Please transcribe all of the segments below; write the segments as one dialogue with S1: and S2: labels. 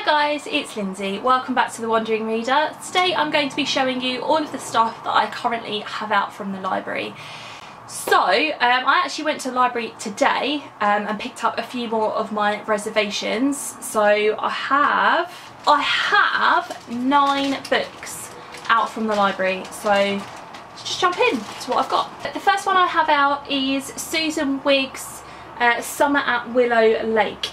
S1: guys, it's Lindsay. Welcome back to The Wandering Reader. Today I'm going to be showing you all of the stuff that I currently have out from the library. So, I actually went to the library today and picked up a few more of my reservations. So I have 9 books out from the library. So let's just jump in to what I've got. The first one I have out is Susan Wigg's Summer at Willow Lake.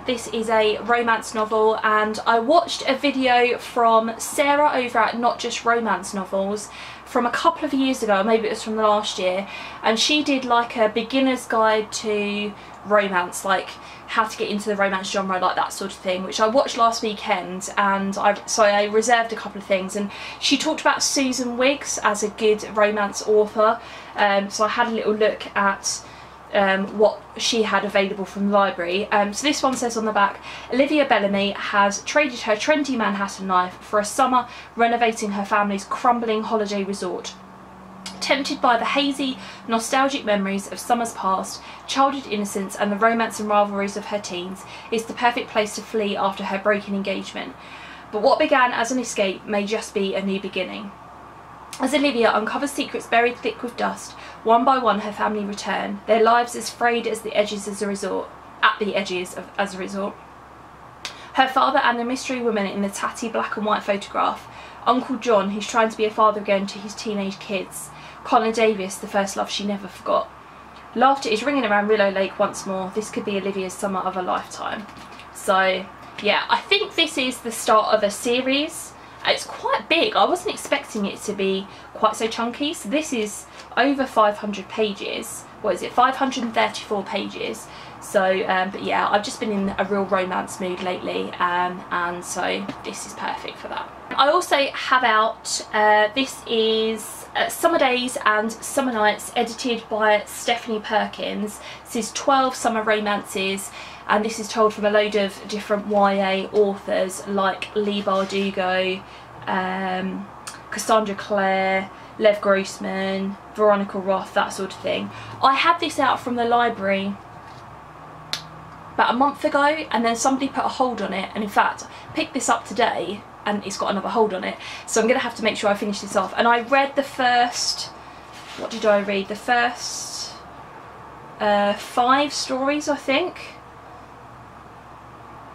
S1: This is a romance novel, and I watched a video from Sarah over at Not Just Romance Novels from a couple of years ago, maybe it was from the last year, and she did like a beginner's guide to romance, like how to get into the romance genre, like that sort of thing, which I watched last weekend, and so I reserved a couple of things, and she talked about Susan Wiggs as a good romance author, so I had a little look at what she had available from the library. So this one says on the back, Olivia Bellamy has traded her trendy Manhattan life for a summer renovating her family's crumbling holiday resort. Tempted by the hazy, nostalgic memories of summers past, childhood innocence and the romance and rivalries of her teens, is the perfect place to flee after her broken engagement. But what began as an escape may just be a new beginning. As Olivia uncovers secrets buried thick with dust, one by one her family return, their lives as frayed as the edges as a resort. Her father and the mystery woman in the tatty black and white photograph, Uncle John, who's trying to be a father again to his teenage kids, Connor Davis, the first love she never forgot. Laughter is ringing around Willow Lake once more. This could be Olivia's summer of a lifetime. So yeah, I think this is the start of a series. It's quite big. I wasn't expecting it to be quite so chunky. So this is over 500 pages. What is it? 534 pages. So, but yeah, I've just been in a real romance mood lately, and so this is perfect for that. I also have out, this is Summer Days and Summer Nights, edited by Stephanie Perkins. This is 12 summer romances, and this is told from a load of different YA authors like Leigh Bardugo, Cassandra Clare, Lev Grossman, Veronica Roth, that sort of thing. I had this out from the library about a month ago, and then somebody put a hold on it, and in fact I picked this up today and it's got another hold on it, so I'm going to have to make sure I finish this off. And I read the first, what did I read? The first 5 stories, I think.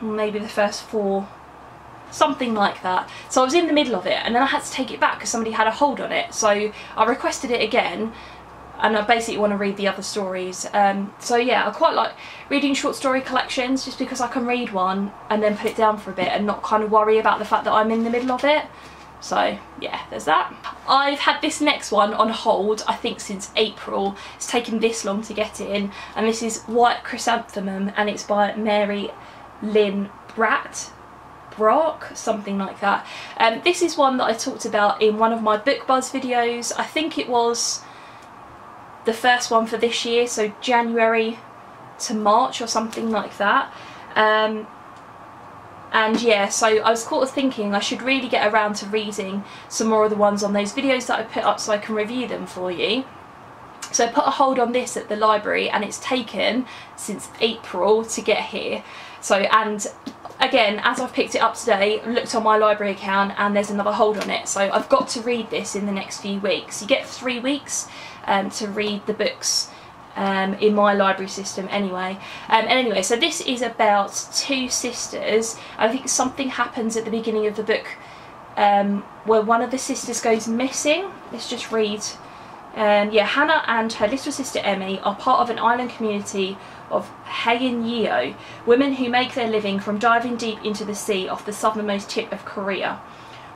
S1: Maybe the first 4, something like that. So I was in the middle of it, and then I had to take it back because somebody had a hold on it, so I requested it again, and I basically want to read the other stories. So yeah, I quite like reading short story collections just because I can read one and then put it down for a bit and not kind of worry about the fact that I'm in the middle of it. So yeah, there's that. I've had this next one on hold, I think since April. It's taken this long to get it in, and this is White Chrysanthemum, and it's by Mary Lynn Brock, something like that. This is one that I talked about in one of my Book Buzz videos. I think it was the first one for this year, so January to March or something like that. And yeah, so I was sort of thinking I should really get around to reading some more of the ones on those videos that I put up so I can review them for you. So I put a hold on this at the library, and it's taken since April to get here. So, and again, as I've picked it up today, looked on my library account, and there's another hold on it. So I've got to read this in the next few weeks. You get 3 weeks to read the books in my library system anyway. And anyway, so this is about 2 sisters. I think something happens at the beginning of the book where one of the sisters goes missing. Let's just read. Yeah, Hannah and her little sister Emmy are part of an island community of Haein-Yeo, women who make their living from diving deep into the sea off the southernmost tip of Korea.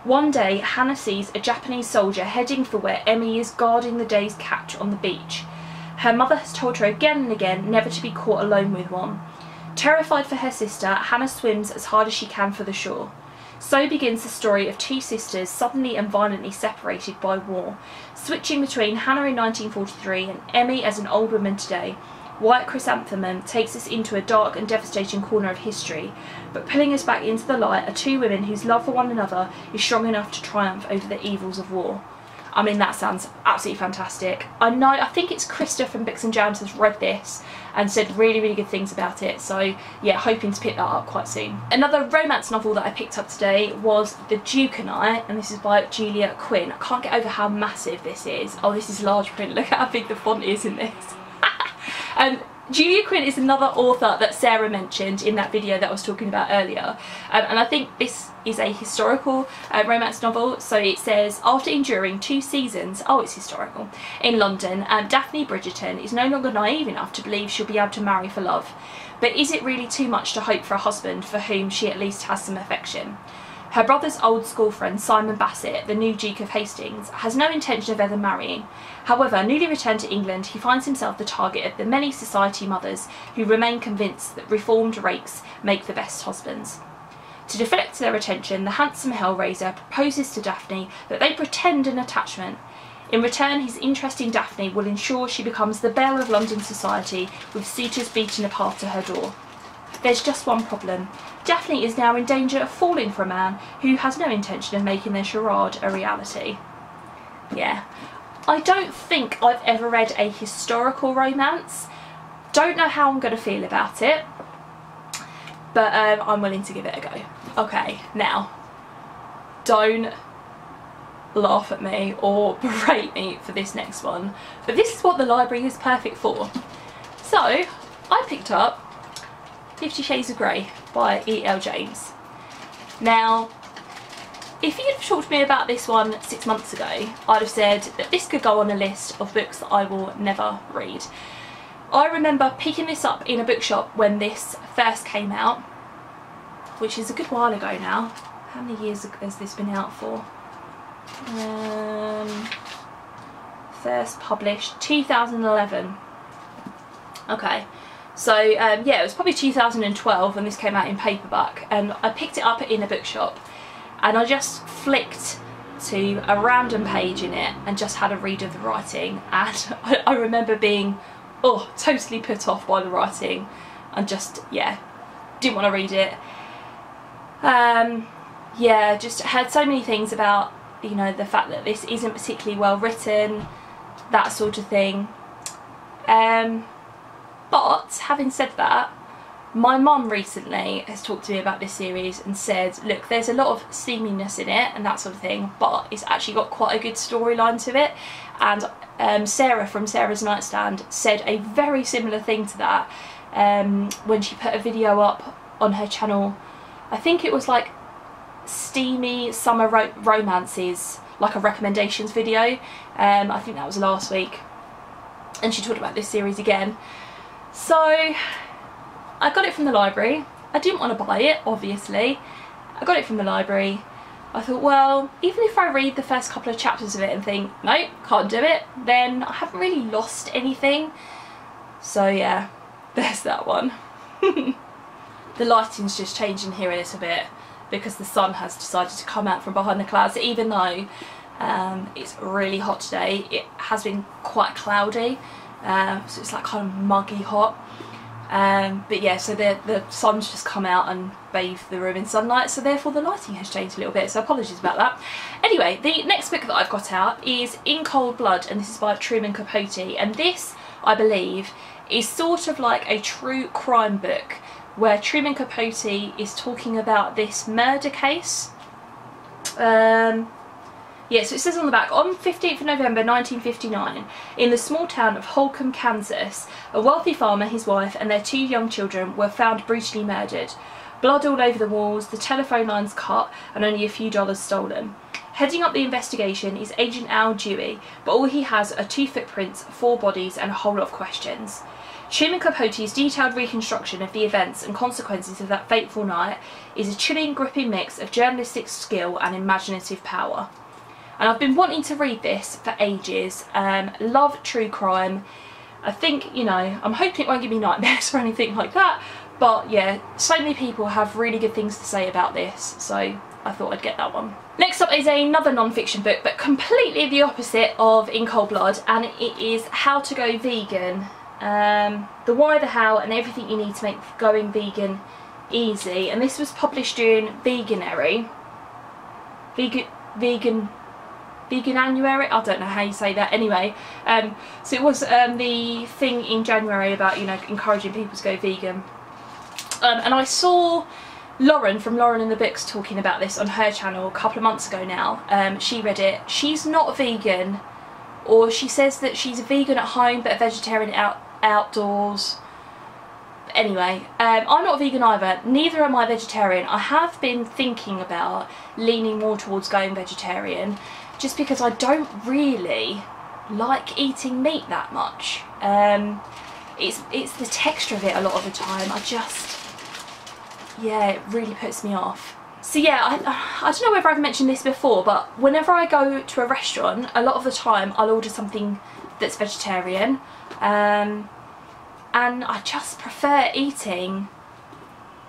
S1: One day, Hannah sees a Japanese soldier heading for where Emmy is guarding the day's catch on the beach. Her mother has told her again and again never to be caught alone with one. Terrified for her sister, Hannah swims as hard as she can for the shore. So begins the story of 2 sisters suddenly and violently separated by war. Switching between Hannah in 1943 and Emmy as an old woman today, White Chrysanthemum takes us into a dark and devastating corner of history, but pulling us back into the light are 2 women whose love for one another is strong enough to triumph over the evils of war. I mean, that sounds absolutely fantastic. I think it's Krista from Books and Jams has read this and said really, really good things about it. So yeah, hoping to pick that up quite soon. Another romance novel that I picked up today was The Duke and I, and this is by Julia Quinn. I can't get over how massive this is. Oh, this is large print. Look at how big the font is in this. Julia Quinn is another author that Sarah mentioned in that video that I was talking about earlier, and I think this is a historical romance novel. So it says, after enduring 2 seasons, oh, it's historical, in London, Daphne Bridgerton is no longer naive enough to believe she'll be able to marry for love. But is it really too much to hope for a husband for whom she at least has some affection? Her brother's old school friend Simon Bassett, the new Duke of Hastings, has no intention of ever marrying. However, newly returned to England, he finds himself the target of the many society mothers who remain convinced that reformed rakes make the best husbands. To deflect their attention, the handsome Hellraiser proposes to Daphne that they pretend an attachment. In return, his interest in Daphne will ensure she becomes the belle of London society, with suitors beating a path to her door. There's just one problem. Daphne is now in danger of falling for a man who has no intention of making their charade a reality. Yeah. I don't think I've ever read a historical romance. Don't know how I'm going to feel about it, but I'm willing to give it a go. Okay, now, don't laugh at me or berate me for this next one, but this is what the library is perfect for. So, I picked up 50 Shades of Grey by E.L. James. Now, if you'd have talked to me about this one 6 months ago, I'd have said that this could go on a list of books that I will never read. I remember picking this up in a bookshop when this first came out, which is a good while ago now. How many years has this been out for? First published 2011. Okay. So yeah, it was probably 2012 when this came out in paperback, and I picked it up in a bookshop and I just flicked to a random page in it and just had a read of the writing, and I remember being totally put off by the writing and just, yeah, didn't want to read it. Yeah, just heard so many things about, you know, the fact that this isn't particularly well written, that sort of thing. But having said that, my mum recently has talked to me about this series and said, look, there's a lot of steaminess in it and that sort of thing, but it's actually got quite a good storyline to it. And Sarah from Sarah's Nightstand said a very similar thing to that when she put a video up on her channel. I think it was like steamy summer romances, like a recommendations video. I think that was last week, and she talked about this series again. So I got it from the library. I didn't want to buy it, obviously. I got it from the library. I thought, well, even if I read the first couple of chapters of it and think, nope, can't do it, then I haven't really lost anything. So yeah, there's that one. The lighting's just changing here a little bit because the sun has decided to come out from behind the clouds, even though it's really hot today. It has been quite cloudy, so it's like kind of muggy hot. But yeah, so the sun's just come out and bathed the room in sunlight, so therefore the lighting has changed a little bit, so apologies about that. Anyway, the next book that I've got out is In Cold Blood, and this is by Truman Capote, and this, I believe, is sort of like a true crime book where Truman Capote is talking about this murder case. Yeah, so it says on the back, on 15th of November 1959, in the small town of Holcomb, Kansas, a wealthy farmer, his wife and their 2 young children were found brutally murdered. Blood all over the walls, the telephone lines cut, and only a few dollars stolen. Heading up the investigation is Agent Al Dewey, but all he has are 2 footprints, 4 bodies and a whole lot of questions. Truman Capote's detailed reconstruction of the events and consequences of that fateful night is a chilling, gripping mix of journalistic skill and imaginative power. And I've been wanting to read this for ages. Love true crime. I think, you know, I'm hoping it won't give me nightmares or anything like that. But yeah, so many people have really good things to say about this, so I thought I'd get that one. Next up is another non-fiction book, but completely the opposite of In Cold Blood, and it is How to Go Vegan. The why, the how, and everything you need to make going vegan easy. And this was published during Veganuary. Veganuary, I don't know how you say that. Anyway, so it was the thing in January about, you know, encouraging people to go vegan. And I saw Lauren from Lauren and the Books talking about this on her channel a couple of months ago now. She read it. She's not vegan, or she says that she's a vegan at home but a vegetarian outdoors. Anyway, I'm not vegan either, neither am I vegetarian. I have been thinking about leaning more towards going vegetarian, just because I don't really like eating meat that much. It's the texture of it a lot of the time. Yeah, it really puts me off. So yeah, I don't know whether I've mentioned this before, but whenever I go to a restaurant, a lot of the time I'll order something that's vegetarian. And I just prefer eating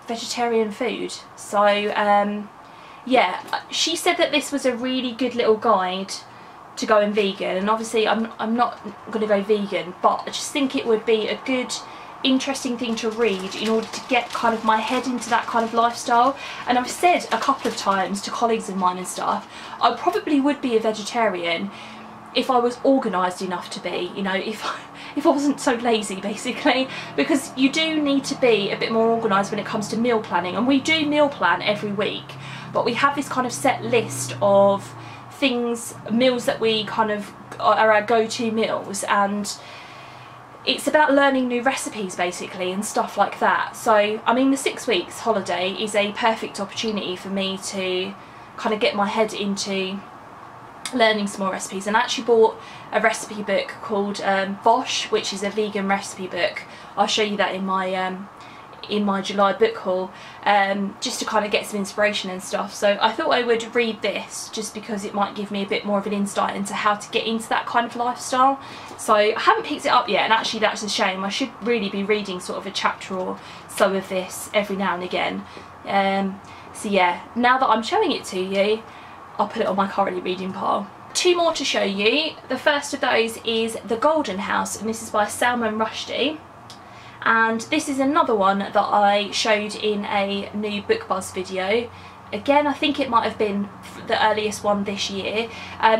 S1: vegetarian food. So yeah, she said that this was a really good little guide to going vegan, and obviously I'm not going to go vegan, but I just think it would be a good, interesting thing to read in order to get kind of my head into that kind of lifestyle. And I've said a couple of times to colleagues of mine and stuff, I probably would be a vegetarian if I was organised enough to be, you know, if I wasn't so lazy, basically, because you do need to be a bit more organised when it comes to meal planning. And we do meal plan every week, but we have this kind of set list of things, meals that we kind of are our go-to meals, and it's about learning new recipes basically and stuff like that. So I mean, the 6 weeks holiday is a perfect opportunity for me to kind of get my head into learning some more recipes, and I actually bought a recipe book called Bosch, which is a vegan recipe book. I'll show you that in my July book haul, just to kind of get some inspiration and stuff. So I thought I would read this just because it might give me a bit more of an insight into how to get into that kind of lifestyle. So I haven't picked it up yet, and actually that's a shame. I should really be reading sort of a chapter or so of this every now and again. So yeah, now that I'm showing it to you, I'll put it on my currently reading pile. 2 more to show you. The first of those is The Golden House, and this is by Salman Rushdie. And this is another one that I showed in a new Book Buzz video. Again, I think it might have been the earliest one this year.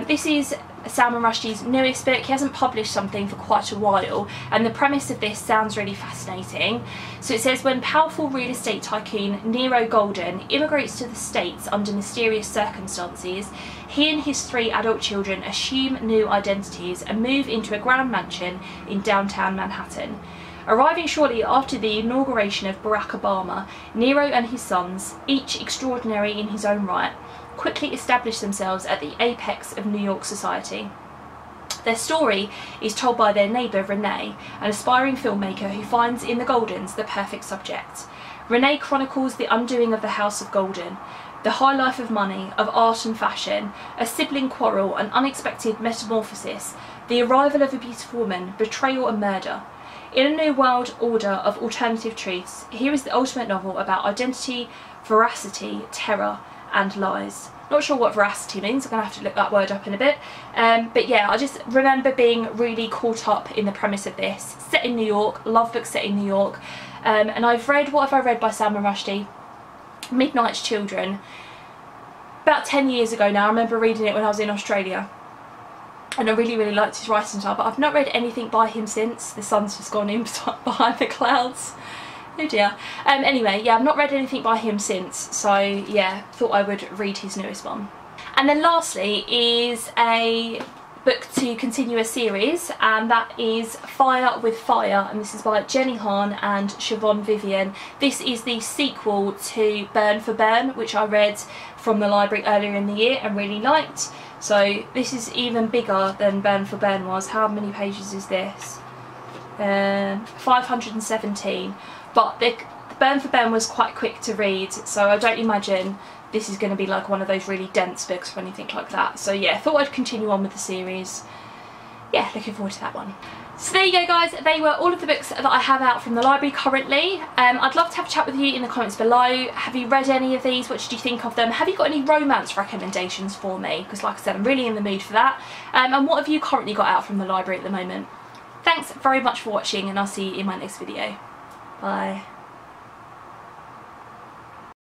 S1: This is Salman Rushdie's newest book. He hasn't published something for quite a while, and the premise of this sounds really fascinating. So it says, when powerful real estate tycoon Nero Golden immigrates to the States under mysterious circumstances, he and his 3 adult children assume new identities and move into a grand mansion in downtown Manhattan. Arriving shortly after the inauguration of Barack Obama, Nero and his sons, each extraordinary in his own right, quickly establish themselves at the apex of New York society. Their story is told by their neighbour Renee, an aspiring filmmaker who finds in the Goldens the perfect subject. Renee chronicles the undoing of the House of Golden, the high life of money, of art and fashion, a sibling quarrel, an unexpected metamorphosis, the arrival of a beautiful woman, betrayal and murder. In a new world order of alternative truths, here is the ultimate novel about identity, veracity, terror and lies. Not sure what veracity means, I'm going to have to look that word up in a bit. But yeah, I just remember being really caught up in the premise of this. Set in New York, love books set in New York. And I've read, what have I read by Salman Rushdie? Midnight's Children. About 10 years ago now. I remember reading it when I was in Australia. And I really, really liked his writing style, but I've not read anything by him since. The sun's just gone in behind the clouds. Oh dear. Anyway, yeah, I've not read anything by him since, so yeah, thought I would read his newest one. And then lastly is a book to continue a series, and that is Fire with Fire, and this is by Jenny Han and Siobhan Vivian. This is the sequel to Burn for Burn, which I read from the library earlier in the year and really liked. So this is even bigger than Burn for Burn was. How many pages is this? 517. But the Burn for Burn was quite quick to read, so I don't imagine this is going to be like one of those really dense books or anything like that. So yeah, thought I'd continue on with the series. Yeah, looking forward to that one. So there you go guys, they were all of the books that I have out from the library currently. I'd love to have a chat with you in the comments below. Have you read any of these? What did you think of them? Have you got any romance recommendations for me? Because like I said, I'm really in the mood for that. And what have you currently got out from the library at the moment? Thanks very much for watching, and I'll see you in my next video. Bye.